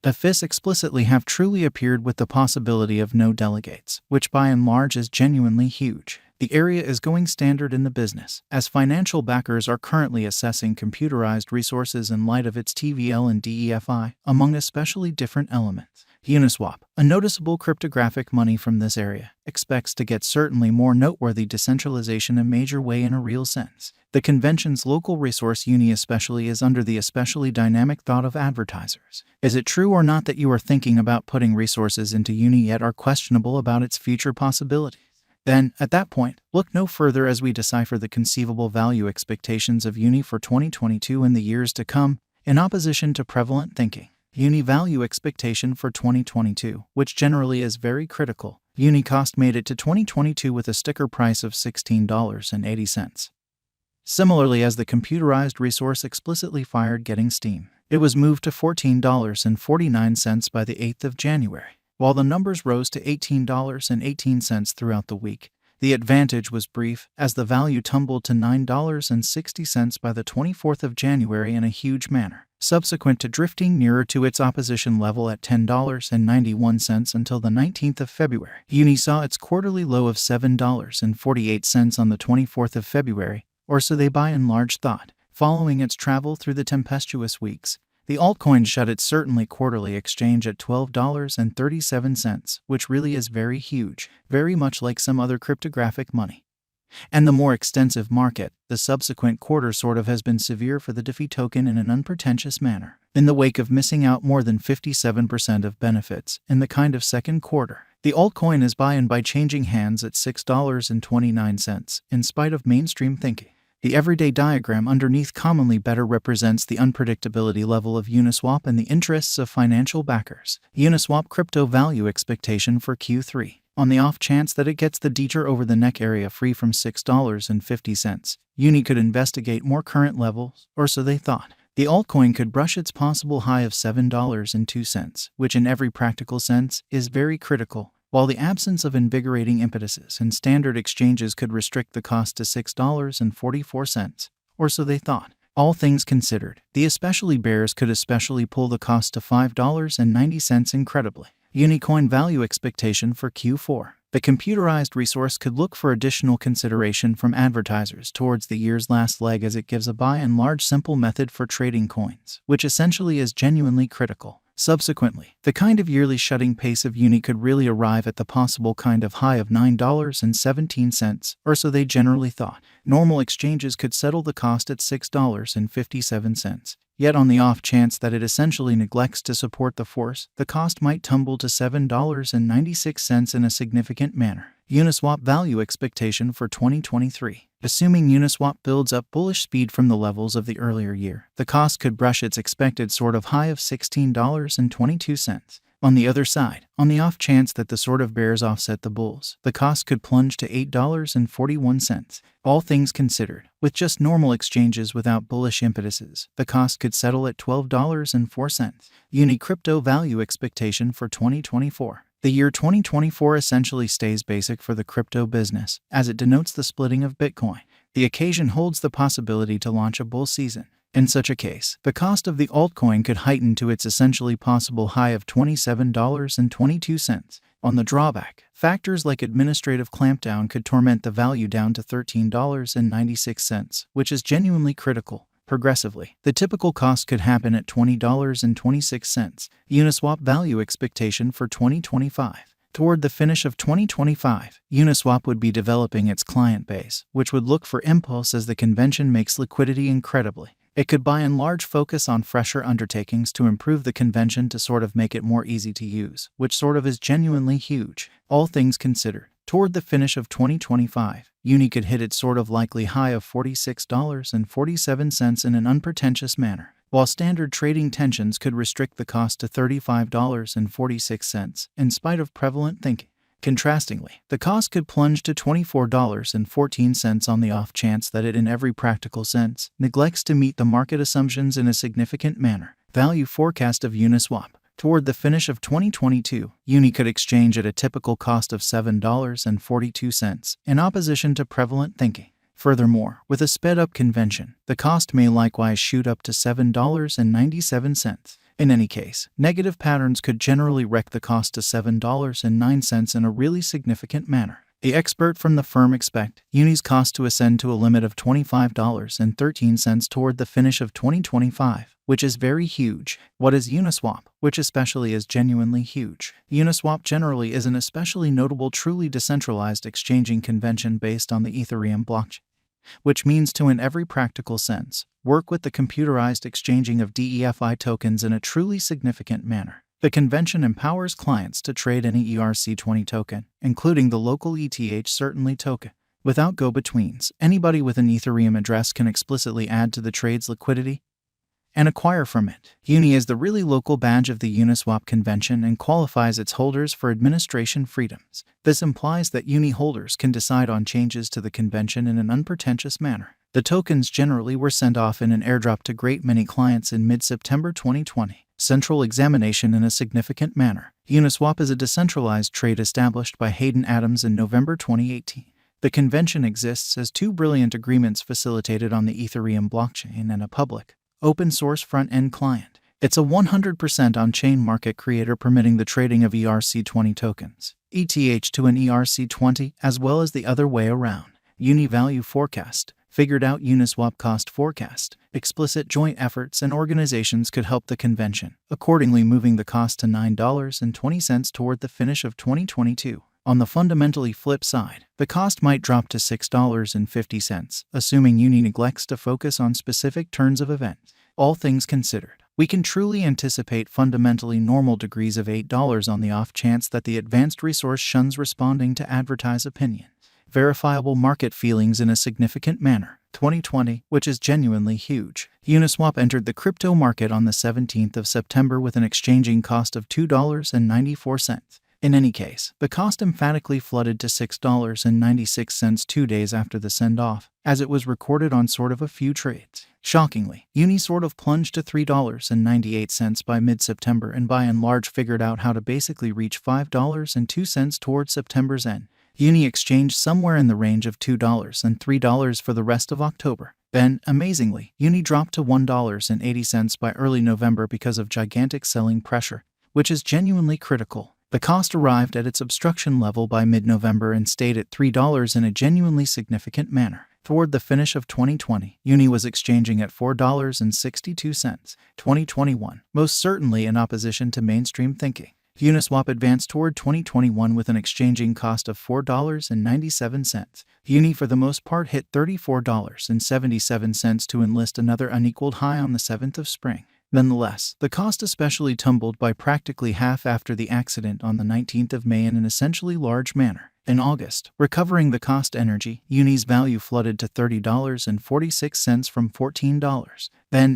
The FIS explicitly have truly appeared with the possibility of no delegates, which by and large is genuinely huge. The area is going standard in the business, as financial backers are currently assessing computerized resources in light of its TVL and DEFI, among especially different elements. Uniswap, a noticeable cryptographic money from this area, expects to get certainly more noteworthy decentralization a major way in a real sense. The convention's local resource Uni especially is under the especially dynamic thought of advertisers. Is it true or not that you are thinking about putting resources into Uni yet are questionable about its future possibilities? Then, at that point, look no further as we decipher the conceivable value expectations of Uni for 2022 and the years to come, in opposition to prevalent thinking. Uni value expectation for 2022, which generally is very critical. Uni cost made it to 2022 with a sticker price of $16.80. Similarly, as the computerized resource explicitly fired getting steam, it was moved to $14.49 by the 8th of January. While the numbers rose to $18.18 throughout the week, the advantage was brief, as the value tumbled to $9.60 by the 24th of January in a huge manner, subsequent to drifting nearer to its opposition level at $10.91 until the 19th of February. Uni saw its quarterly low of $7.48 on the 24th of February, or so they by and large thought. Following its travel through the tempestuous weeks, the altcoin shut its certainly quarterly exchange at $12.37, which really is very huge, very much like some other cryptographic money. And the more extensive market, the subsequent quarter sort of has been severe for the DeFi token in an unpretentious manner, in the wake of missing out more than 57% of benefits in the kind of second quarter. The altcoin is by changing hands at $6.29, in spite of mainstream thinking. The everyday diagram underneath commonly better represents the unpredictability level of Uniswap and the interests of financial backers. Uniswap crypto value expectation for Q3. On the off chance that it gets the Dieter over the neck area free from $6.50, Uni could investigate more current levels, or so they thought. The altcoin could brush its possible high of $7.02, which in every practical sense is very critical, while the absence of invigorating impetuses and standard exchanges could restrict the cost to $6.44, or so they thought. All things considered, the especially bears could especially pull the cost to $5.90 incredibly. Unicoin value expectation for Q4. The computerized resource could look for additional consideration from advertisers towards the year's last leg, as it gives a by and large simple method for trading coins, which essentially is genuinely critical. Subsequently, the kind of yearly shutting pace of Uni could really arrive at the possible kind of high of $9.17, or so they generally thought. Normal exchanges could settle the cost at $6.57. Yet on the off chance that it essentially neglects to support the force, the cost might tumble to $7.96 in a significant manner. Uniswap value expectation for 2023. Assuming Uniswap builds up bullish speed from the levels of the earlier year, the cost could brush its expected sort of high of $16.22. On the other side, on the off chance that the sort of bears offset the bulls, the cost could plunge to $8.41. All things considered, with just normal exchanges without bullish impetuses, the cost could settle at $12.04. Uni crypto value expectation for 2024. The year 2024 essentially stays basic for the crypto business, as it denotes the splitting of Bitcoin. The occasion holds the possibility to launch a bull season. In such a case, the cost of the altcoin could heighten to its essentially possible high of $27.22. On the drawback, factors like administrative clampdown could torment the value down to $13.96, which is genuinely critical. Progressively, the typical cost could happen at $20.26. Uniswap value expectation for 2025. Toward the finish of 2025, Uniswap would be developing its client base, which would look for impulse as the convention makes liquidity incredibly. It could by and large focus on fresher undertakings to improve the convention to sort of make it more easy to use, which sort of is genuinely huge. All things considered, toward the finish of 2025, Uni could hit its sort of likely high of $46.47 in an unpretentious manner, while standard trading tensions could restrict the cost to $35.46, in spite of prevalent thinking. Contrastingly, the cost could plunge to $24.14 on the off chance that it in every practical sense neglects to meet the market assumptions in a significant manner. Value forecast of Uniswap. Toward the finish of 2022, Uni could exchange at a typical cost of $7.42, in opposition to prevalent thinking. Furthermore, with a sped-up convention, the cost may likewise shoot up to $7.97. In any case, negative patterns could generally wreck the cost to $7.09 in a really significant manner. The expert from the firm expect Uni's cost to ascend to a limit of $25.13 toward the finish of 2025, which is very huge. What is Uniswap, which especially is genuinely huge? Uniswap generally is an especially notable truly decentralized exchanging convention based on the Ethereum blockchain, which means to in every practical sense, work with the computerized exchanging of DEFI tokens in a truly significant manner. The convention empowers clients to trade any ERC20 token, including the local ETH certainly token, without go-betweens. Anybody with an Ethereum address can explicitly add to the trade's liquidity and acquire from it. Uni is the really local badge of the Uniswap convention and qualifies its holders for administration freedoms. This implies that Uni holders can decide on changes to the convention in an unpretentious manner. The tokens generally were sent off in an airdrop to great many clients in mid-September 2020. Central examination in a significant manner. Uniswap is a decentralized trade established by Hayden Adams in November 2018. The convention exists as two brilliant agreements facilitated on the Ethereum blockchain and a public, open-source front-end client. It's a 100% on-chain market creator permitting the trading of ERC20 tokens, ETH to an ERC20, as well as the other way around. Uni Value Forecast. Figured out Uniswap cost forecast. Explicit joint efforts and organizations could help the convention, accordingly moving the cost to $9.20 toward the finish of 2022. On the fundamentally flip side, the cost might drop to $6.50, assuming Uni neglects to focus on specific turns of events. All things considered, we can truly anticipate fundamentally normal degrees of $8 on the off chance that the advanced resource shuns responding to advertise opinion. Verifiable market feelings in a significant manner. 2020, which is genuinely huge. Uniswap entered the crypto market on the 17th of September with an exchanging cost of $2.94. In any case, the cost emphatically flooded to $6.96 2 days after the send-off, as it was recorded on sort of a few trades. Shockingly, Uni sort of plunged to $3.98 by mid-September and by and large figured out how to basically reach $5.02 towards September's end. Uni exchanged somewhere in the range of $2 and $3 for the rest of October. Then, amazingly, Uni dropped to $1.80 by early November because of gigantic selling pressure, which is genuinely critical. The cost arrived at its obstruction level by mid-November and stayed at $3 in a genuinely significant manner. Toward the finish of 2020, Uni was exchanging at $4.62. 2021, most certainly in opposition to mainstream thinking. Uniswap advanced toward 2021 with an exchanging cost of $4.97. Uni for the most part hit $34.77 to enlist another unequaled high on the 7th of spring. Nonetheless, the cost especially tumbled by practically half after the accident on the 19th of May in an essentially large manner. In August, recovering the cost energy, Uni's value flooded to $30.46 from $14. Then,